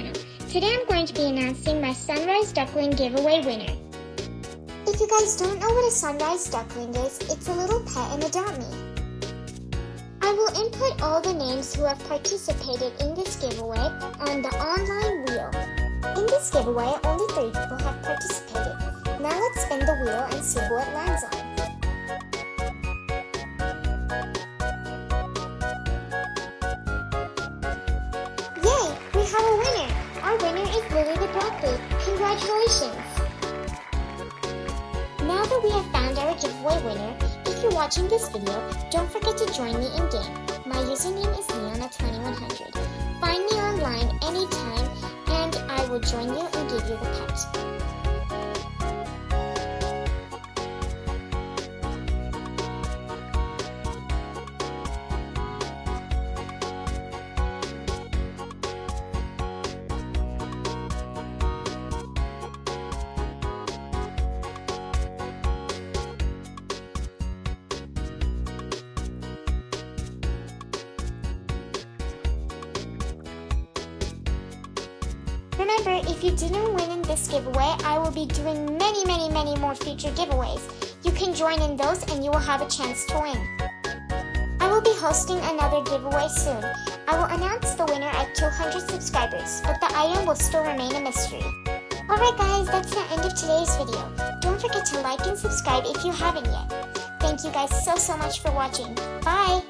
channel. Today I'm going to be announcing my Sunrise Duckling giveaway winner. If you guys don't know what a Sunrise Duckling is, it's a little pet in Adopt Me. I will input all the names who have participated in this giveaway on the online wheel. In this giveaway, only 3 people have participated. Now let's spin the wheel and see who it lands on. Yay! We have a winner! Our winner is Lily the Blackbird. Congratulations! Now that we have found our giveaway winner, if you're watching this video, don't forget to join me in-game. My username is Leona2100. Find me online anytime and I will join you and give you the pet. Remember, if you didn't win in this giveaway, I will be doing many more future giveaways. You can join in those and you will have a chance to win. I will be hosting another giveaway soon. I will announce the winner at 200 subscribers, but the item will still remain a mystery. Alright guys, that's the end of today's video. Don't forget to like and subscribe if you haven't yet. Thank you guys so much for watching. Bye!